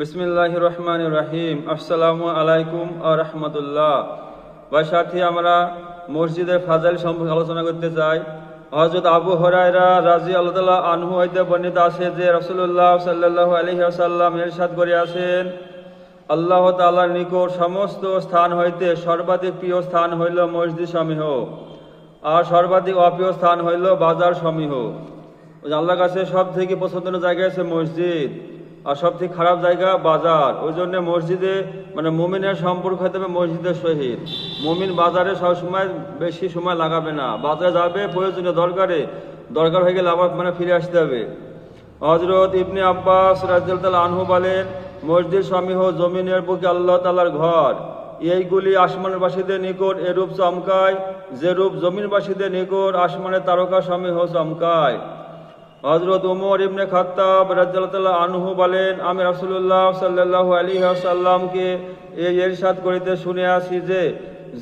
বিসমিল্লাহির রহমানির রহিম। আসসালামু আলাইকুম ওয়া রাহমাতুল্লাহ। ভাই সাথী, আমরা মসজিদের ফাজাইল সম্পর্কে আলোচনা করতে চাই। হযরত আবু হুরায়রা রাদিয়াল্লাহু তাআলা আনহু হইতে বর্ণিত আছে যে রাসূলুল্লাহ সাল্লাল্লাহু আলাইহি ওয়াসাল্লাম ইরশাদ করিয়াছেন, আল্লাহ তাআলার নিকট সমস্ত স্থান হইতে সর্বাধিক প্রিয় স্থান হইল মসজিদ সমূহ, আর সর্বাধিক অপ্রিয় স্থান হইল বাজার সমূহ। আল্লাহর কাছে সব থেকে পছন্দের জায়গা আছে মসজিদ, আর সব থেকে খারাপ জায়গা বাজার। ওই জন্য মসজিদে মুমিনের সম্পর্ক হতে হবে মসজিদের সহিত। মুমিন বাজারে সবসময় বেশি সময় লাগাবে না, বাজারে যাবে প্রয়োজনীয় দরকার হয়ে গেলে আবার ফিরে আসতে হবে। হযরত ইবনে আব্বাস রাদিয়াল্লাহু আনহু বলেন, মসজিদ সমূহ জমিনের বুকে আল্লাহ তাআলার ঘর। এইগুলি আসমানবাসীদের নিকট এরূপ চমকায় যেরূপ জমিনবাসীদের নিকট আসমানের তারকা সমূহ চমকায়। হযরত ওমর ইবনে খাত্তাব রাদিয়াল্লাহু আনহু বলেন, আমি রাসূলুল্লাহ সাল্লাল্লাহু আলাইহি ওয়াসাল্লামকে এই ইরশাদ করিতে শুনিয়াছি যে,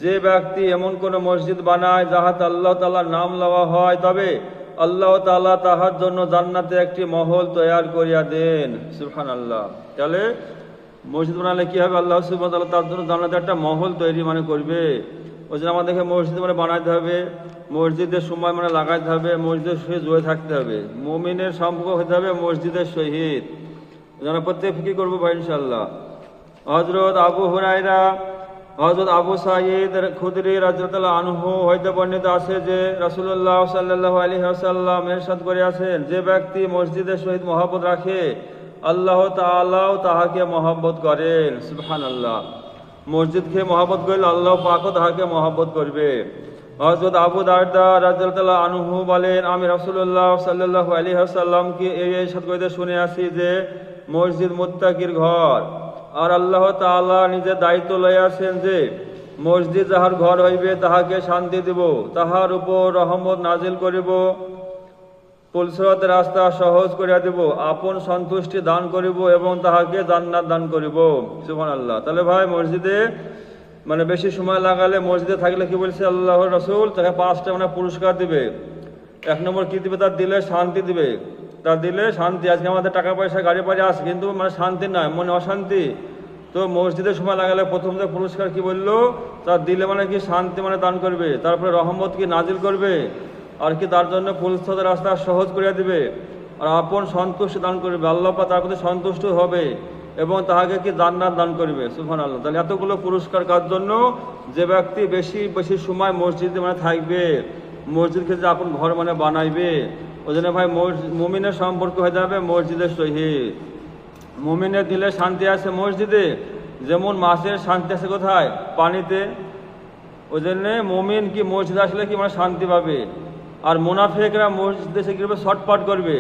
যে ব্যক্তি এমন কোন মসজিদ বানায় যাহাতে আল্লাহ তাআলার নাম লওয়া হয়, তবে আল্লাহ তাআলা তাহার জন্য জান্নাতে একটি মহল তৈয়ার করিয়া দেন। সুবহানাল্লাহ। তাহলে মসজিদ বানালে কি হবে? আল্লাহ সুবহানাহু ওয়া তাআলা তার জন্য জান্নাতে একটা মহল তৈরি করবে। ওই জন্য আমাদেরকে মসজিদ বানাইতে হবে, মসজিদের সময় লাগাইতে হবে, মসজিদের সহিত জুড়ে থাকতে হবে। মুমিনের সম্পর্ক হতে হবে মসজিদের সহিত। যেন প্রত্যেক ফিকির করবো ভাই ইনশাআল্লাহ। হযরত আবু সাঈদ খুদরি রাদিয়াল্লাহু আনহু হইতে বর্ণিত আছে যে রাসূলুল্লাহ সাল্লাল্লাহু আলাইহি ওয়াসাল্লাম ইরশাদ করিয়াছেন, যে ব্যক্তি মসজিদের সহিত মহব্বত রাখে আল্লাহ তাআলাও তাহাকে মহব্বত করেন। সুবহানাল্লাহ। মসজিদকে মহব্বত করলে আল্লাহ পাকও তাহাকে মহব্বত করবে। হযরত আবু দারদা রাদিয়াল্লাহু আনহু বলেন, আমি রাসূলুল্লাহ সাল্লাল্লাহু আলাইহি ওয়াসাল্লামকে এই ইরশাদ করিতে শুনিয়াছি যে, মসজিদ মুত্তাকির ঘর, আর আল্লাহ তাআলা নিজের দায়িত্ব লইয়াছেন যে মসজিদ যাহার ঘর হইবে তাহাকে শান্তি দিব, তাহার উপর রহমত নাজিল করিব, পুলসরাতের রাস্তা সহজ করিয়া দিব, আপন সন্তুষ্টি দান করিব এবং তাহাকে জান্নাত দান করিব। সুবহানাল্লাহ। তাহলে ভাই মসজিদে বেশি সময় লাগালে, মসজিদে থাকলে কি বলছে আল্লাহর রাসূল, তাকে 5টা পুরস্কার দিবে। 1 নম্বর কি দিবে? তার দিলে শান্তি দিবে। তার দিলে শান্তি। আজকে আমাদের টাকা পয়সা গাড়ি বাড়ি আছে, কিন্তু শান্তি নাই, মনে অশান্তি। তো মসজিদে সময় লাগালে প্রথম যে পুরস্কার কি বললো? তার দিলে কি শান্তি দান করবে, তারপরে রহমত কি নাজিল করবে, আর কি তার জন্য পুলসরাতের রাস্তা সহজ করিয়া দিবে, আর আপন সন্তুষ্ট দান করবে। আল্লাহ পাক তার প্রতি সন্তুষ্ট হবে এবং তাহাকে কি জান্নাত দান করবে। সুবহানাল্লাহ। তাহলে এতগুলো পুরস্কার কার জন্য? যে ব্যক্তি বেশি বেশি সময় মসজিদে থাকবে, মসজিদকে যে আপন ঘর বানাইবে। ওই জন্য ভাই মুমিনের সম্পর্ক হয়ে যাবে মসজিদের সহিত। মুমিনের দিলে শান্তি আছে মসজিদে, যেমন মাছের শান্তি আছে কোথায়? পানিতে। ওই জন্যে মুমিন কি মসজিদে আসলে কি শান্তি পাবে। আর মুনাফিকরা মসজিদে এসে কি শর্টপাট করবে।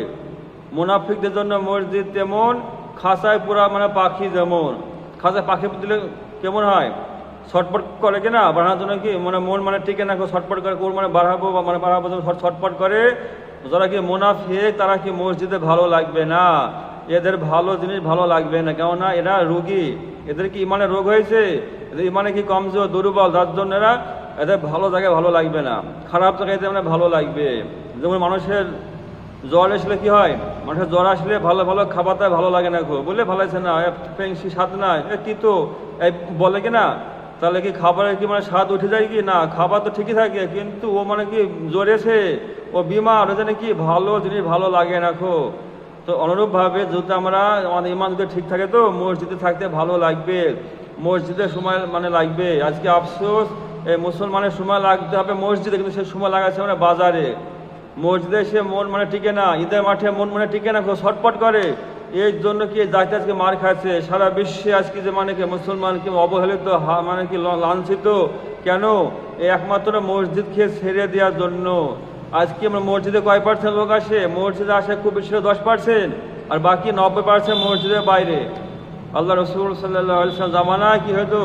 মুনাফিকদের জন্য মসজিদ তেমন খাঁচায় পুরা পাখি, যেমন খাঁচায় পাখি দিলে কেমন হয়? ছটপট করে কিনা বাড়ানোর জন্য কি মন টিকে না, ছটপট করে কোর বাড়াবো বাড়াবো, ছটপট করে। যারা কি মুনাফিক, তারা কি মসজিদে ভালো লাগবে না, এদের ভালো জিনিস ভালো লাগবে না। কেননা এরা রোগী, এদের কি ইমানে রোগ হয়েছে, এদের ইমানে কি কমজোর দুর্বল, যার জন্য এদের ভালো জায়গায় ভালো লাগবে না, খারাপ জায়গায় ভালো লাগবে। যেমন মানুষের জ্বর আসলে কি হয়? মানুষের জ্বর আসলে ভালো ভালো খাবারটা ভালো লাগে না, বললে ভালো আছে না, পেংসি স্বাদ না, কি তো এই বলে কি না, তাহলে কি খাবারের কি স্বাদ উঠে যায় কি না? খাবার তো ঠিকই থাকে, কিন্তু ও কি জ্বরেছে, ও বিমার, ও কি ভালো জিনিস ভালো লাগে না। তো অনুরূপভাবে যদি আমাদের ইমান যদি ঠিক থাকে, তো মসজিদে থাকতে ভালো লাগবে, মসজিদের সময় লাগবে। আজকে আফসোস, এই মুসলমানের সময় লাগতে হবে মসজিদে, কিন্তু সে সময় লাগাচ্ছে বাজারে। মসজিদে সে মন টিকে না, ঈদের মাঠে মন টিকে না, ছটপট করে। এই জন্য কি জাতি আজকে মার খাচ্ছে সারা বিশ্বে। আজকে যে কি মুসলমান কি অবহেলিত, কি লাঞ্ছিত, কেন? এই একমাত্র মসজিদ খেয়ে ছেড়ে দেওয়ার জন্য। আজকে আমরা মসজিদে কয় % লোক আসে? মসজিদে আসে খুব বেশি 10%, আর বাকি 90% মসজিদের বাইরে। আল্লাহ রাসূল সাল্লাল্লাহু আলাইহি ওয়াসাল্লাম জামানায় কি হতো?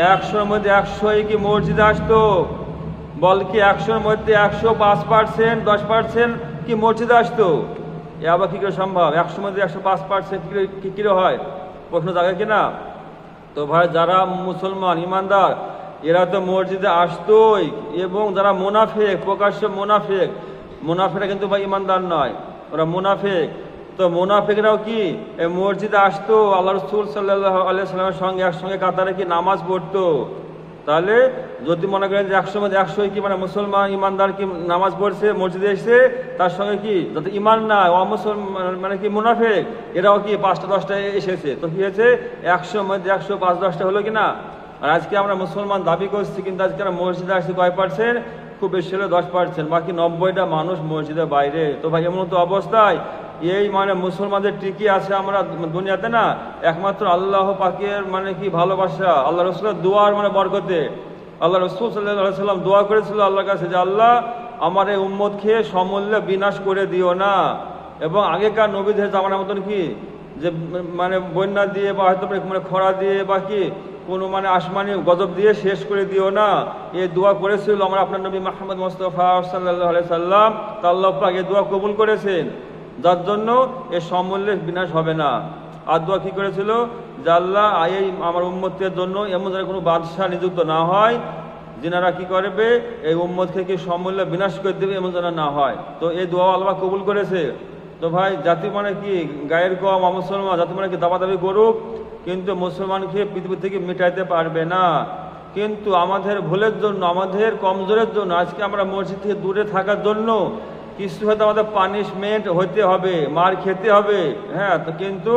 100-র মধ্যে 100ই কি মসজিদে আসতো? বল কি 100-র মধ্যে 105%, 10% কি মসজিদে আসতো? এ আবার কি করে সম্ভব? 100-র মধ্যে 105% কি করে হয়? প্রশ্ন জাগে কিনা? তো ভাই, যারা মুসলমান ইমানদার, এরা তো মসজিদে আসতোই। এবং যারা মুনাফিক, প্রকাশ্য মুনাফিকরা কিন্তু ভাই ইমানদার নয়, ওরা মুনাফিক। তো মুনাফিকরাও কি এই মসজিদে আসতো, আল্লাহ রাসূল সাল্লাল্লাহু আলাইহি সাল্লামের সঙ্গে একসঙ্গে কাতারে কি নামাজ পড়তো। তাহলে যদি মনে করেন যে 100 মধ্যে 100 কি মানে মুসলমান ইমানদার কি নামাজ পড়ছে মসজিদে এসে, তার সঙ্গে কি যাতে ইমান নাই অমুসলমান মানে কি মুনাফিক এরাও কি 5টা 10টা এসেছে, তো কি হয়েছে 100 মধ্যে 100 5-10টা হলো কিনা। আর আজকে আমরা মুসলমান দাবি করছি, কিন্তু আজকে আমরা মসজিদে আসছি কয় পার্সেন্ট, খুব বেশি হলে 10%, বাকি 90টা মানুষ মসজিদের বাইরে। তো ভাই এমন তো অবস্থায় এই মানে মুসলমানদের টিকে আছে আমরা দুনিয়াতে না একমাত্র আল্লাহ পাকের মানে কি ভালোবাসা, আল্লাহ রসুলের দোয়ার মানে বরকতে। আল্লাহ রসুল সাল্লাল্লাহু আলাইহি সাল্লাম দোয়া করেছিল আল্লাহর কাছে যে আল্লাহ আমার এই উম্মতকে সমূল্যে বিনাশ করে দিও না। এবং আগেকার নবীদের জামানার মতন কি যে মানে বন্যা দিয়ে বা হয়তো মানে খরা দিয়ে বা কি কোনো মানে আসমানি গজব দিয়ে শেষ করে দিও না, এই দোয়া করেছিল আমরা আপনার নবী মুহাম্মদ মুস্তাফা সাল্লাল্লাহু আলাইহি সাল্লাম। তা আল্লাহ পাক এই দোয়া কবুল করেছেন, যার জন্য এ সমূল্যের বিনাশ হবে না। আর দোয়া কি করেছিল যে আল্লাহ এই আমার উম্মতের জন্য এমন যেন কোনো বাদশাহ নিযুক্ত না হয় যিনারা কি করবে এই উম্মতকে কি সমূল্য বিনাশ করে দেবে, এমন যেন না হয়। তো এই দোয়া আল্লাহ কবুল করেছে। তো ভাই জাতি মানে কি গায়ের কম অমুসলমান জাতি মানে কি দাবাদাবি করুক, কিন্তু মুসলমানকে পৃথিবী থেকে মিটাইতে পারবে না। কিন্তু আমাদের ভুলের জন্য আমাদের কমজোরের জন্য আজকে আমরা মসজিদ থেকে দূরে থাকার জন্য কিছু হয়তো আমাদের পানিশমেন্ট হইতে হবে, মার খেতে হবে। হ্যাঁ, তো কিন্তু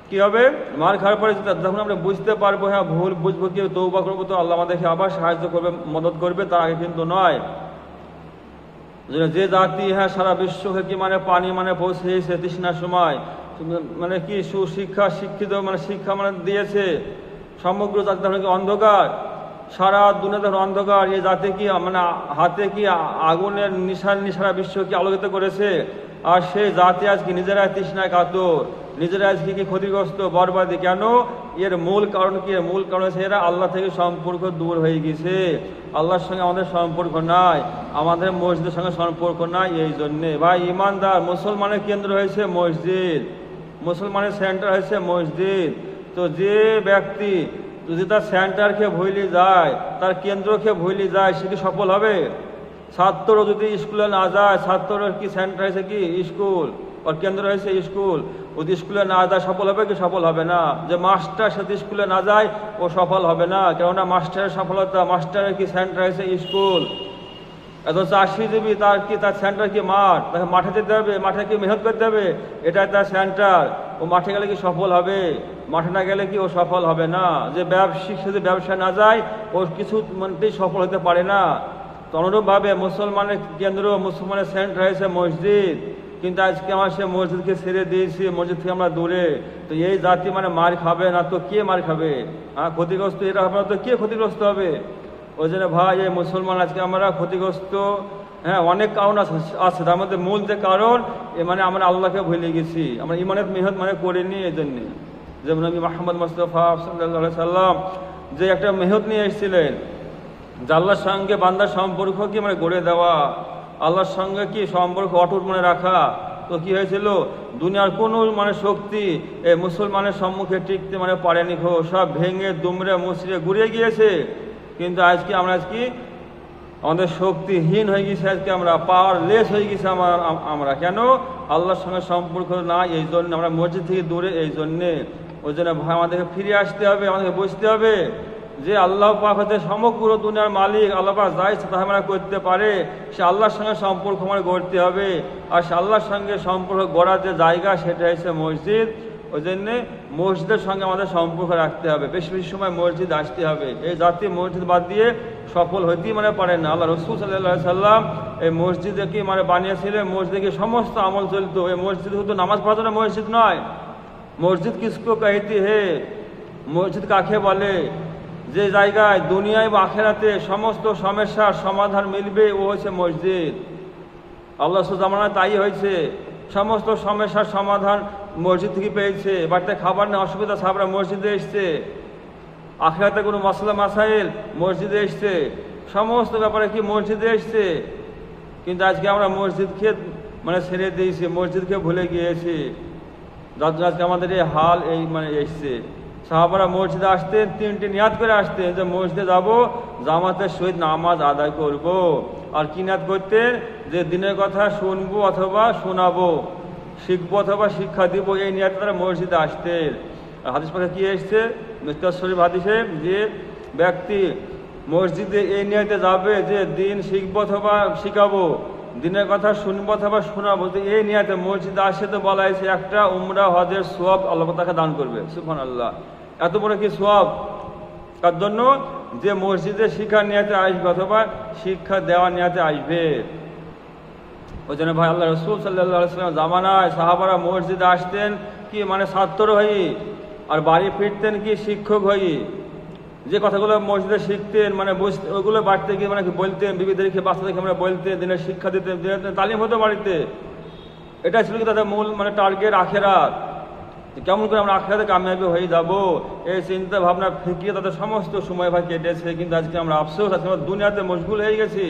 কি হবে মার খাওয়ার পরে যখন আমরা বুঝতে পারবো, হ্যাঁ ভুল বুঝবো, কেউ তওবা করবো, তো আল্লাহ আমাদেরকে আবার সাহায্য করবে, মদত করবে, তার আগে কিন্তু নয়। যে জাতি হ্যাঁ সারা বিশ্বকে কি মানে পানি মানে পৌঁছেছে তৃষ্ণার সময়, মানে কি সুশিক্ষা শিক্ষিত মানে শিক্ষা মানে দিয়েছে, সমগ্র জাতি অন্ধকার, সারা দুনিয়াতে অন্ধকার, এই জাতি কি মানে হাতে কি আগুনের নিশান সারা বিশ্ব কি আলোকিত করেছে। আর সেই জাতি আজকে নিজেরাই তৃষ্ণায় কাতর, নিজেরা আজকে কি ক্ষতিগ্রস্ত বরবাদী। কেন? এর মূল কারণ কি? এর মূল কারণ হচ্ছে এরা আল্লাহ থেকে সম্পর্ক দূর হয়ে গেছে, আল্লাহর সঙ্গে আমাদের সম্পর্ক নাই, আমাদের মসজিদের সঙ্গে সম্পর্ক নাই। এই জন্যে ভাই ইমানদার মুসলমানের কেন্দ্র হয়েছে মসজিদ, মুসলমানের সেন্টার হয়েছে মসজিদ। তো যে ব্যক্তি যদি তার সেন্টারকে ভুলি যায়, তার কেন্দ্রকে ভুলি যায়, সে কি সফল হবে? ছাত্র যদি স্কুলে না যায়, ছাত্রের কি সেন্টার হয়েছে কি স্কুল, ওর কেন্দ্র হয়েছে স্কুল, যদি স্কুলে না যায় সফল হবে কি? সফল হবে না। যে মাস্টার সাথে স্কুলে না যায় ও সফল হবে না, কেননা মাস্টারের সফলতা, মাস্টারের কি সেন্টার হয়েছে স্কুল। এত চাষিজীবী তার কি তার সেন্টার কি মাঠ, তাকে মাঠে যেতে হবে, মাঠে কি মেহনত করতে হবে, এটাই তার সেন্টার। ও মাঠে গেলে কি সফল হবে? মাঠে না গেলে কি ও সফল হবে না। যে ব্যবসায়িক সাথে ব্যবসা না যায় ও কিছু মনতেই সফল হতে পারে না। তো অনুরূপভাবে মুসলমানের কেন্দ্র, মুসলমানের সেন্টার হয়েছে মসজিদ, কিন্তু আজকে আমার সে মসজিদকে ছেড়ে দিয়েছি, মসজিদ থেকে আমরা দূরে। তো এই জাতি মানে মার খাবে না তো কে মার খাবে? ক্ষতিগ্রস্ত এরা হবে না তো কে ক্ষতিগ্রস্ত হবে? ওই জন্য ভাই এই মুসলমান আজকে আমরা ক্ষতিগ্রস্ত। হ্যাঁ, অনেক কারণ আছে, তার মধ্যে মূল যে কারণ মানে আমরা আল্লাহকে ভুলে গেছি, আমরা ইমানের মেহনত মানে করিনি। এই জন্যে যেমন নবী মুহাম্মদ মুস্তাফা সাল্লাল্লাহু আলাইহি সাল্লাম যে একটা মেহনত নিয়ে এসেছিলেন, যে আল্লাহর সঙ্গে বান্দার সম্পর্ক কি মানে গড়ে দেওয়া, আল্লাহর সঙ্গে কি সম্পর্ক অটুট মনে রাখা। তো কি হয়েছিল, দুনিয়ার কোনো মানে শক্তি এই মুসলমানের সম্মুখে টিকতে মানে পারেনি, সব ভেঙে দুমড়ে মুচড়ে গুড়িয়ে গিয়েছে। কিন্তু আজকে আমরা আজকে আমাদের শক্তিহীন হয়ে গেছে, আজকে আমরা পাওয়ারলেস হয়ে গেছি আমরা। কেন? আল্লাহর সঙ্গে সম্পর্ক না, এই জন্য আমরা মসজিদ থেকে দূরে। এই জন্যে ওই জন্য ভাই আমাদেরকে ফিরে আসতে হবে, আমাদেরকে বুঝতে হবে যে আল্লাহ পাক হচ্ছে সমগ্র দুনিয়ার মালিক, আল্লাহ পাক যা ইচ্ছা তাই আমরা করতে পারে। সে আল্লাহর সঙ্গে সম্পর্ক আমার গড়তে হবে, আর সে আল্লাহর সঙ্গে সম্পর্ক গড়ার যে জায়গা সেটা হচ্ছে মসজিদ। ওই জন্যে মসজিদের সঙ্গে আমাদের সম্পর্ক রাখতে হবে, বেশি বেশি সময় মসজিদ আসতে হবে। এই জাতি মসজিদ বাদ দিয়ে সফল হইতেই মানে পারে না। আল্লাহ রসুল সাল্লাল্লাহু আলাইহি সাল্লাম এই মসজিদে কি মানে বানিয়েছিলেন, মসজিদে কি সমস্ত আমল চলতো। এই মসজিদ শুধু নামাজ পড়ার জন্য মসজিদ নয়। মসজিদ কিসকো कहती है, মসজিদ কাকে বলে? যে জায়গায় দুনিয়ায় বা আখেরাতে সমস্ত সমস্যার সমাধান মিলবে ও হচ্ছে মসজিদ। আল্লাহ জামানায় তাই হয়েছে, সমস্ত সমস্যার সমাধান মসজিদ থেকে পেয়েছে। বাড়িতে খাবার নেই অসুবিধা, সাহাবরা মসজিদে এসছে। আখেরাতে কোনো মাসলা মাসাইল মসজিদে এসছে, সমস্ত ব্যাপারে কি মসজিদে এসছে। কিন্তু আজকে আমরা মসজিদকে মানে ছেড়ে দিয়েছি, মসজিদকে ভুলে গিয়েছি, যার জন্য আজকে আমাদের এই হাল এই মানে এসছে। সাহাবারা মসজিদে আসতেন, তিনটি নিয়াত করে আসতেন যে মসজিদে যাব, জামাতের সহিত নামাজ আদায় করব। আর কি নিয়াত করতেন? যে দিনের কথা শুনবো অথবা শোনাবো। শিখবো অথবা শিক্ষা দিব, এই নিয়তে তারা মসজিদে আসতেন। হাদিস পাকে কি এসছে, মিশকাত শরীফ হাদিসে, যে ব্যক্তি মসজিদে এই নিয়তে যাবে যে দিন শিখবো অথবা শিখাবো, দিনের কথা শুনবো অথবা শোনাবো, তো এই নিয়তে মসজিদে আসে, তো বলা হয়েছে একটা উমরা হজের সওয়াব আল্লাহ তাকে দান করবে। সুবহানাল্লাহ, এত বড় কি সওয়াব তার জন্য যে মসজিদে শিক্ষার নিয়তে আসবে অথবা শিক্ষা দেওয়ার নিয়তে আসবে। ওই জন্য ভাই আল্লাহ রসুল সাল্লাল্লাহু আলাইহি ওয়াসাল্লাম জামানায় সাহাবারা মসজিদে আসতেন কি মানে ছাত্র হয়ে, আর বাড়ি ফিরতেন কি শিক্ষক হয়ে। যে কথাগুলো মসজিদে শিখতেন মানে ওইগুলো বাড়িতে গিয়ে মানে বলতেন, বিবিদেরকে বাচ্চাদেরকে আমরা বলতেন, দিনের শিক্ষা দিতেন, দিনের তালিম হতো বাড়িতে। এটা ছিল কি তাদের মূল মানে টার্গেট আখেরাত, কেমন করে আমরা আখেরাতে কামিয়াবি হয়ে যাব, এই চিন্তা ভাবনা ফিকিয়ে তাদের সমস্ত সময় ভাই কেটেছে। কিন্তু আজকে আমরা আফসোস, আজকে আমরা দুনিয়াতে মশগুল হয়ে গেছি।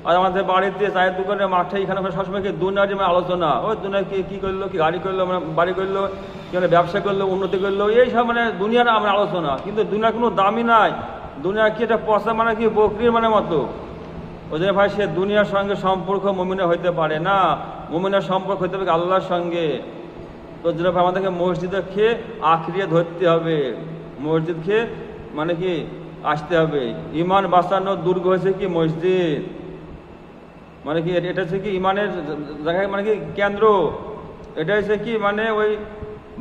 আর আমাদের বাড়িতে চায়ের দোকানে মাঠে এখানে সবসময় কি দুনিয়ার যে আলোচনা, ওই দুনিয়া কি করলো, কি গাড়ি করলো, মানে বাড়ি করলো, কি মানে ব্যবসা করলো, উন্নতি করলো, এই সব মানে দুনিয়ার আমরা আলোচনা। কিন্তু দুনিয়ার কোনো দামই নাই। দুনিয়া কি এটা পয়সা মানে কি বকরির মানে মতো। ওই জন্য ভাই সে দুনিয়ার সঙ্গে সম্পর্ক মুমিনের হইতে পারে না, মুমিনের সম্পর্ক হইতে হবে আল্লাহর সঙ্গে। তো জন্য ভাই আমাদেরকে মসজিদে খেয়ে আঁকড়িয়ে ধরতে হবে, মসজিদ খেয়ে মানে কি আসতে হবে। ইমান বাঁচানোর দুর্গ হয়েছে কি মসজিদ, মানে কি এটা হচ্ছে কি ইমানের জায়গায় মানে কি কেন্দ্র। এটা হচ্ছে কি মানে ওই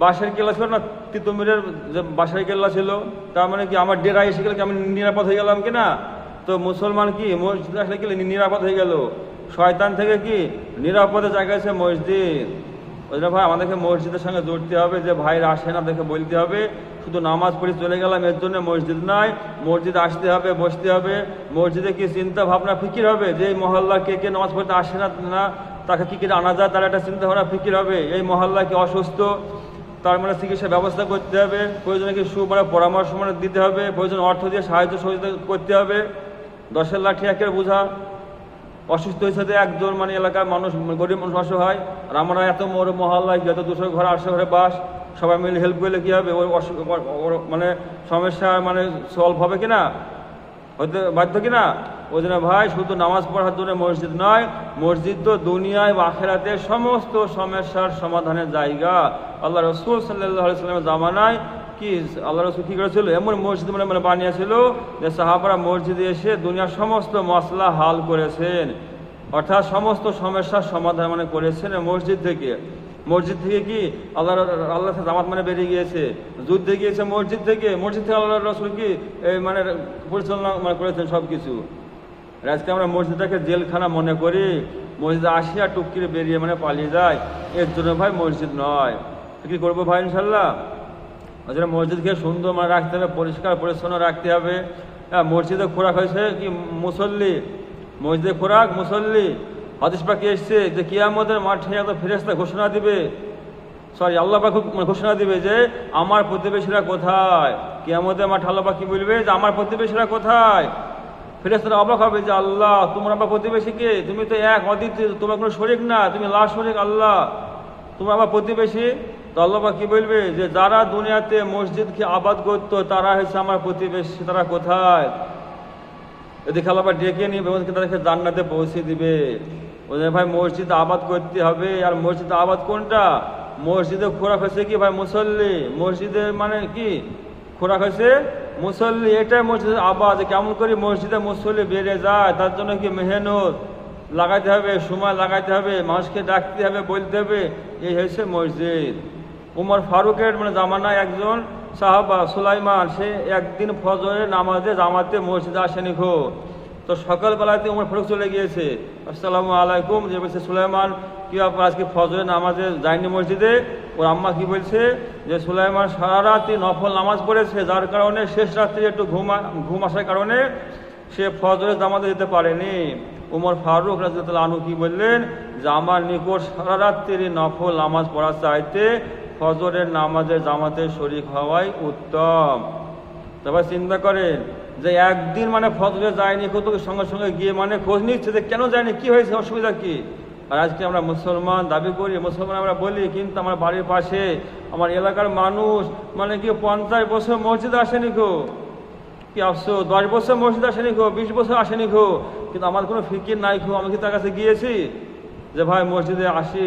বাঁশের কেল্লা ছিল না, তিতুমিরের যে বাঁশের কেল্লা ছিল, তার মানে কি আমার ডেরা এসে গেলে কি আমি নিরাপদ হয়ে গেলাম কিনা। তো মুসলমান কি মসজিদে আসলে কি নিরাপদ হয়ে গেল, শয়তান থেকে কি নিরাপদের জায়গা আছে মসজিদ। ওই জন্য ভাই আমাদেরকে মসজিদের সঙ্গে জড়তে হবে, যে ভাইরা আসে না দেখে বলতে হবে শুধু নামাজ পড়ে চলে গেলাম এর জন্য মসজিদ নাই। মসজিদ আসতে হবে, বসতে হবে, মসজিদে কি চিন্তা ভাবনা ফিকির হবে, যে এই মহল্লা কে কে নামাজ পড়তে আসে না তাকে কি করে আনা যায়, তার একটা চিন্তা ভাবনা ফিকির হবে। এই মহল্লা কি অসুস্থ, তার মানে চিকিৎসার ব্যবস্থা করতে হবে, প্রয়োজনে কি মানে পরামর্শ মানে দিতে হবে, প্রয়োজন অর্থ দিয়ে সাহায্য সহযোগিতা করতে হবে। 10 লাঠি একের বোঝা, অসুস্থ হয়েছে একজন মানে এলাকার মানুষ, গরিব মানুষ অসহায়, আর আমরা এত বড় মহল্লায় যত 200 ঘর 800 ঘরে বাস, সবাই মিলে হেল্প করলে কী হবে, ওই মানে সমস্যা মানে সলভ হবে কিনা, হয়তো বাধ্য কিনা। ওই জন্য ভাই শুধু নামাজ পড়ার জন্য মসজিদ নয়, মসজিদ তো দুনিয়ায় বা আখেরাতে সমস্ত সমস্যার সমাধানের জায়গা। আল্লাহ রসুল সাল্লাল্লাহু আলাইহি ওয়াসাল্লামের জামানায় কি আল্লাহ রসুল কী করেছিল, এমন মসজিদ মানে বানিয়েছিল যে সাহাবারা মসজিদে এসে দুনিয়ার সমস্ত মসলা হাল করেছেন, অর্থাৎ সমস্ত সমস্যার সমাধান মানে করেছেন মসজিদ থেকে। মসজিদ থেকে কি আল্লাহ জামাত মানে বেরিয়ে গিয়েছে, যুদ্ধে গিয়েছে মসজিদ থেকে আল্লাহ রসুল কি মানে পরিচালনা মানে করেছেন সব কিছু। আজকে আমরা মসজিদটাকে জেলখানা মনে করি, মসজিদে আসি আর টুকিরে বেরিয়ে মানে পালিয়ে যায়, এর জন্য ভাই মসজিদ নয়। কি করবো ভাই ইনশাল্লাহ, ওই জন্য মসজিদকে সুন্দর মানে রাখতে হবে, পরিষ্কার পরিচ্ছন্ন রাখতে হবে। হ্যাঁ, মসজিদে খোরাক হয়েছে কি মুসল্লি, মসজিদে খোরাক মুসল্লি। হাদিস পাকে এসছে যে কিয়ামতের মাঠে এত ফেরেশতা ঘোষণা দিবে, আল্লাহ পাক ঘোষণা দিবে যে আমার প্রতিবেশীরা কোথায়। কিয়ামতের মাঠে আল্লাহ পাক কি বলবে যে আমার প্রতিবেশীরা কোথায়। ফেরেশতারা অবাক হবে যে আল্লাহ তোমার আমার প্রতিবেশী কে, তুমি তো এক অদ্বিতীয়, তোমার কোনো শরীক না, তুমি লা শরীক আল্লাহ, তোমার আমার প্রতিবেশী। তো আল্লাহ পাক কি বলবে যে যারা দুনিয়াতে মসজিদকে আবাদ করতো তারা হচ্ছে আমার প্রতিবেশী, তারা কোথায়। এদিকে আল্লাহ পাক ডেকে নিয়ে তাদেরকে জান্নাতে পৌঁছে দিবে। ওই ভাই মসজিদ আবাদ করতে হবে। আর মসজিদ আবাদ কোনটা, মসজিদে খোরাক হয়েছে কি ভাই মুসল্লি, মসজিদে মানে কি খোরাক হয়েছে মুসল্লি, এটাই মসজিদের আবাদ। কেমন করে মসজিদে মুসল্লি বেড়ে যায় তার জন্য কি মেহনত লাগাইতে হবে, সময় লাগাইতে হবে, মানুষকে ডাকতে হবে, বলতে হবে, এই হয়েছে মসজিদ। উমর ফারুকের মানে জামানায় একজন সাহাবা সুলাইমান, সে একদিন ফজরের নামাজে জামাতে মসজিদে আসেনি খো। তো সকালবেলাতে উমর ফারুক চলে গিয়েছে, আসসালামু আলাইকুম, যে বলছে সুলাইমান কি আপনার আজকে ফজরের নামাজে যায়নি মসজিদে। ওর আম্মা কি বলছে যে সুলাইমান সারা রাত্রি নফল নামাজ পড়েছে, যার কারণে শেষ রাত্রি একটু ঘুম আসার কারণে সে ফজরের জামাতে যেতে পারেনি। উমর ফারুক রাদিয়াল্লাহু আনহু কি বললেন যে আমার নিকট সারা রাত্রি নফল নামাজ পড়ার চাইতে ফজরের নামাজের জামাতে শরীক হওয়াই উত্তম। তবে চিন্তা করেন যে একদিন মানে ফজরে যায়নি, কত সঙ্গে সঙ্গে গিয়ে মানে খোঁজ নিচ্ছে যে কেন যায়নি, কি হয়েছে, অসুবিধা কি। আর আজকে আমরা মুসলমান দাবি করি, মুসলমান আমরা বলি, কিন্তু আমার বাড়ির পাশে আমার এলাকার মানুষ মানে কি 50 বছর মসজিদে আসেনি খো, কি আফসোস, 10 বছর মসজিদ আসেনি খো, 20 বছর আসেনি খো, কিন্তু আমার কোনো ফিকির নাই খো, আমি কি তার কাছে গিয়েছি, যে ভাই মসজিদে আসি,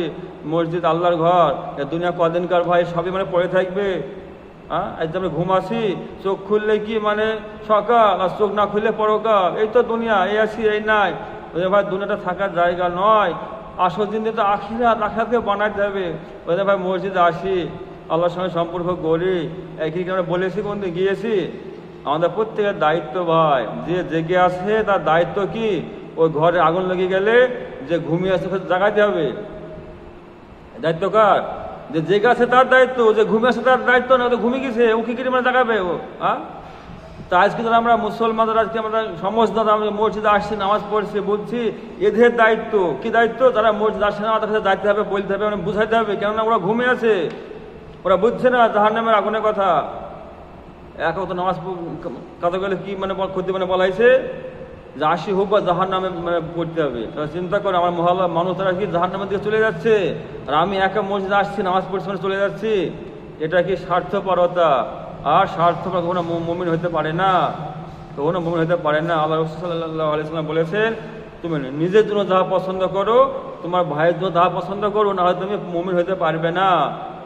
মসজিদ আল্লাহর ঘর, এ দুনিয়া কদিনকার ভাই, সবই মানে পড়ে থাকবে। হ্যাঁ, আজ আমরা ঘুম আসি, চোখ খুললে কি মানে সকাল, আর চোখ না খুললে পরকাল, এই তো দুনিয়া, এই আসি এই নাই। ওই ভাই দুনিয়াটা থাকার জায়গা নয়, আসল দিন তো আখিরাত, আখিরাতকে বানাতে হবে। ওই ভাই মসজিদে আসি, আল্লাহর সঙ্গে সম্পর্ক গড়ি, একই আমরা বলেছি কোনদিন গিয়েছি। আমাদের প্রত্যেকের দায়িত্ব ভাই, যে জেগে আছে তার দায়িত্ব কি, ওই ঘরে আগুন লেগে গেলে যে ঘুমিয়ে আসে জাগাইতে হবে। দায়িত্ব কার? যে জেগে আছে তার দায়িত্ব, যে ঘুমিয়ে আছে তার দায়িত্ব না, তো ঘুমিয়ে গেছে ও কি করে মানে জাগাবে ও? হ্যাঁ, তা আজকে যারা আমরা মুসলমানরা, আজকে আমরা সমস্ত আমরা মসজিদে আসছি, নামাজ পড়ছি, বুঝছি, এদের দায়িত্ব কি? দায়িত্ব, যারা মসজিদ আসছে না, আমাদের কাছে দায়িত্ব হবে, বলতে হবে, মানে বুঝাইতে হবে, কেননা ওরা ঘুমিয়ে আছে, ওরা বুঝছে না জাহান্নামের আগুনের কথা। এক তো নামাজ কাজে গেলে কি মানে ক্ষতি মানে বলা হয়েছে যে আশি হোক বা জাহান্নামে মানে পড়তে হবে। তারা চিন্তা করে আমার মহল্লা মানুষ তারা কি জাহান্নামের দিকে চলে যাচ্ছে, আর আমি একা মসজিদে আসছি, নামাজ পড়ছি, মানে চলে যাচ্ছি। এটা কি স্বার্থপরতা? আর স্বার্থপর কখনো মুমিন হতে পারে না, কখনো মুমিন হতে পারে না। আল্লাহ রাসূল সাল্লাল্লাহু আলাইহি ওয়াসাল্লাম বলেছেন, তুমি নিজের জন্য যাহা পছন্দ করো, তোমার ভাইয়ের জন্য তাহা পছন্দ করো, না হলে তুমি মুমিন হতে পারবে না।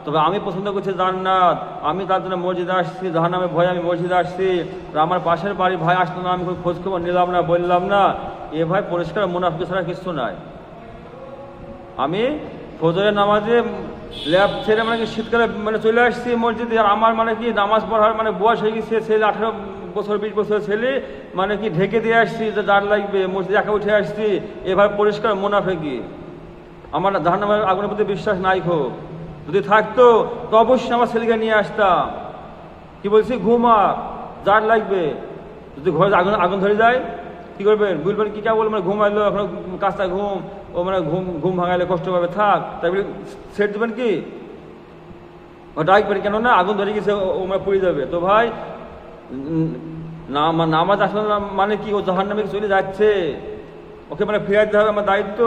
তবে আমি পছন্দ করছি জান্নাত, আমি তার জন্য মসজিদে আসছি, জাহান্নামের ভয়ে আমি মসজিদে আসছি। আর আমার পাশের বাড়ি ভাই আসতো না, আমি কোনো খোঁজ খবর নিলাম না, বললাম না, এ ভাই পরিষ্কার মুনাফিক ছাড়া কিছু নাই। আমি ফজরের নামাজে ল্যাব ছেড়ে মানে কি শীতকালে মানে চলে আসছি মসজিদে, আর আমার মানে কি নামাজ পড়ার মানে বয়স হয়ে গেছে, ছেলে 18 বছর 20 বছর ছেলে, মানে কি ঢেকে দিয়ে আসছি যে দাঁড় লাগবে, মসজিদে একা উঠে আসছি, এভাবে পরিষ্কার মুনাফিকি। আমার জাহান্নামের আগুনের প্রতি বিশ্বাস নাই হোক, যদি থাকতো তো অবশ্যই আমার ছেলেকে নিয়ে আসতাম। কি বলছি, ঘুমা, জার লাগবে, যদি ঘরে আগুন আগুন ধরে যায় কি করবেন? বলবেন কি, কে বলবেন মানে ঘুমাইলো এখন কাজটা ঘুম, ও মানে ঘুম ভাঙাইলে কষ্ট পাবে, থাক, তাই বলে সেট দেবেন কি? ও ডাকবেন, কেন না আগুন ধরে গেছে, ও মানে পড়ে যাবে। তো ভাই নামাজ আসলে মানে কি, ও জাহান্নামে চলে যাচ্ছে, ওকে মানে ফিরাইতে হবে, আমার দায়িত্ব।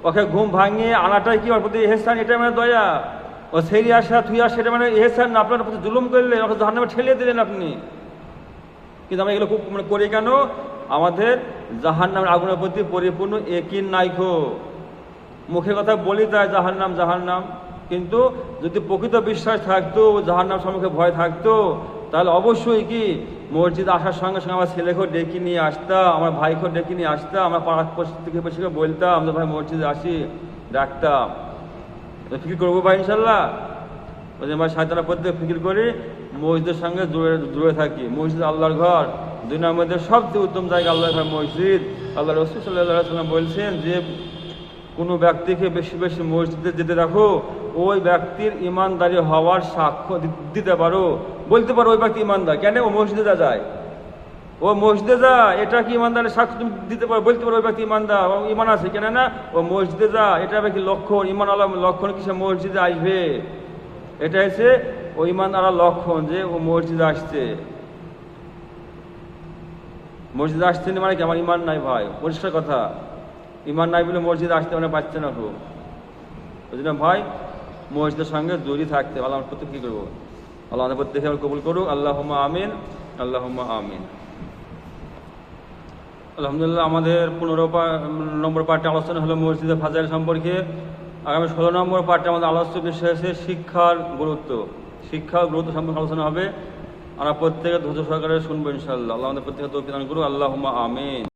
ওকে ঘুম ভাঙিয়ে আনাটাই কি ওর প্রতি এহসান, এটা মানে দয়া। ও সেই আসা তুই আসা, সেটা মানে এহসান না, আপনার প্রতি জুলুম করলে ওকে জাহান্নামে ঠেলিয়ে দিলেন আপনি। কিন্তু আমরা এগুলো খুব মানে করি কেন? আমাদের জাহান্নামের আগুনের প্রতি পরিপূর্ণ ইয়াকিন নাইখো। মুখে কথা বলি তাই জাহান্নাম জাহান্নাম, কিন্তু যদি প্রকৃত বিশ্বাস থাকতো, জাহান্নাম সম্মুখে ভয় থাকতো, তাহলে অবশ্যই কি মসজিদ আসার সঙ্গে সঙ্গে আমার ছেলেকেও ডেকে নিয়ে আসতাম, আমার ভাইকেও ডেকে নিয়ে আসতাম, আমরা পাড়া থেকে বসে বলতাম যে ভাই মসজিদে আসি, ডাকতাম। ফিকির করবো ভাই ইনশাল্লাহ, ওই যে ভাই সাঁতারা প্রত্যেক ফিকির করি, মসজিদের সঙ্গে জুড়ে থাকি। মসজিদ আল্লাহর ঘর, দুনিয়ার মধ্যে সবচেয়ে উত্তম জায়গা আল্লাহর ঘর মসজিদ। আল্লাহ রাসূল সাল্লাল্লাহু আলাইহি ওয়াসাল্লাম বলছেন যে কোনো ব্যক্তিকে বেশি বেশি মসজিদে যেতে দেখো, ওই ব্যক্তির ইমানদারি হওয়ার সাক্ষ্য দিতে পারো, বলতে পারো ওই ব্যক্তি ইমানদার। কেন? ও মসজিদে যায়, ও মসজিদে যায়, এটা কি ইমানদারের সাক্ষ্য তুমি দিতে পারো, বলতে পারো ওই ব্যক্তি ইমানদার, ইমান আছে। কেন না ও মসজিদে যায়, এটা ব্যক্তি লক্ষণ, ইমান আল্লাহ লক্ষণ কিসে মসজিদে আসবে, এটা হচ্ছে ও ইমান আল্লাহ লক্ষণ যে ও মসজিদে আসছে। মসজিদে আসছে মানে কি আমার ইমান নাই ভাই, পরিষ্কার কথা। ইমান নাই বলে মসজিদে আসতে মানে পারছে না খুব। ওই জন্য ভাই মসজিদের সঙ্গে জড়িয়ে থাকতে আল্লাহ আমার প্রত্যেক কী করবো, আল্লাহ আমাদের প্রত্যেকে কবুল করুক, আল্লাহুম্মা আমিন, আল্লাহুম্মা আমিন। আলহামদুলিল্লাহ, আমাদের 15 নম্বর পার্টে আলোচনা হলো মসজিদে ফাজাইল সম্পর্কে। আগামী 16 নম্বর পার্টে আমাদের আলোচ্য বিষয় আছে শিক্ষার গুরুত্ব। শিক্ষার গুরুত্ব সম্পর্কে আলোচনা হবে, আমরা প্রত্যেকে ধৈর্য সহকারে শুনবো ইনশাআল্লাহ। আল্লাহ আমাদের প্রত্যেকে তৌফিক দান করুক, আল্লাহুম্মা আমিন।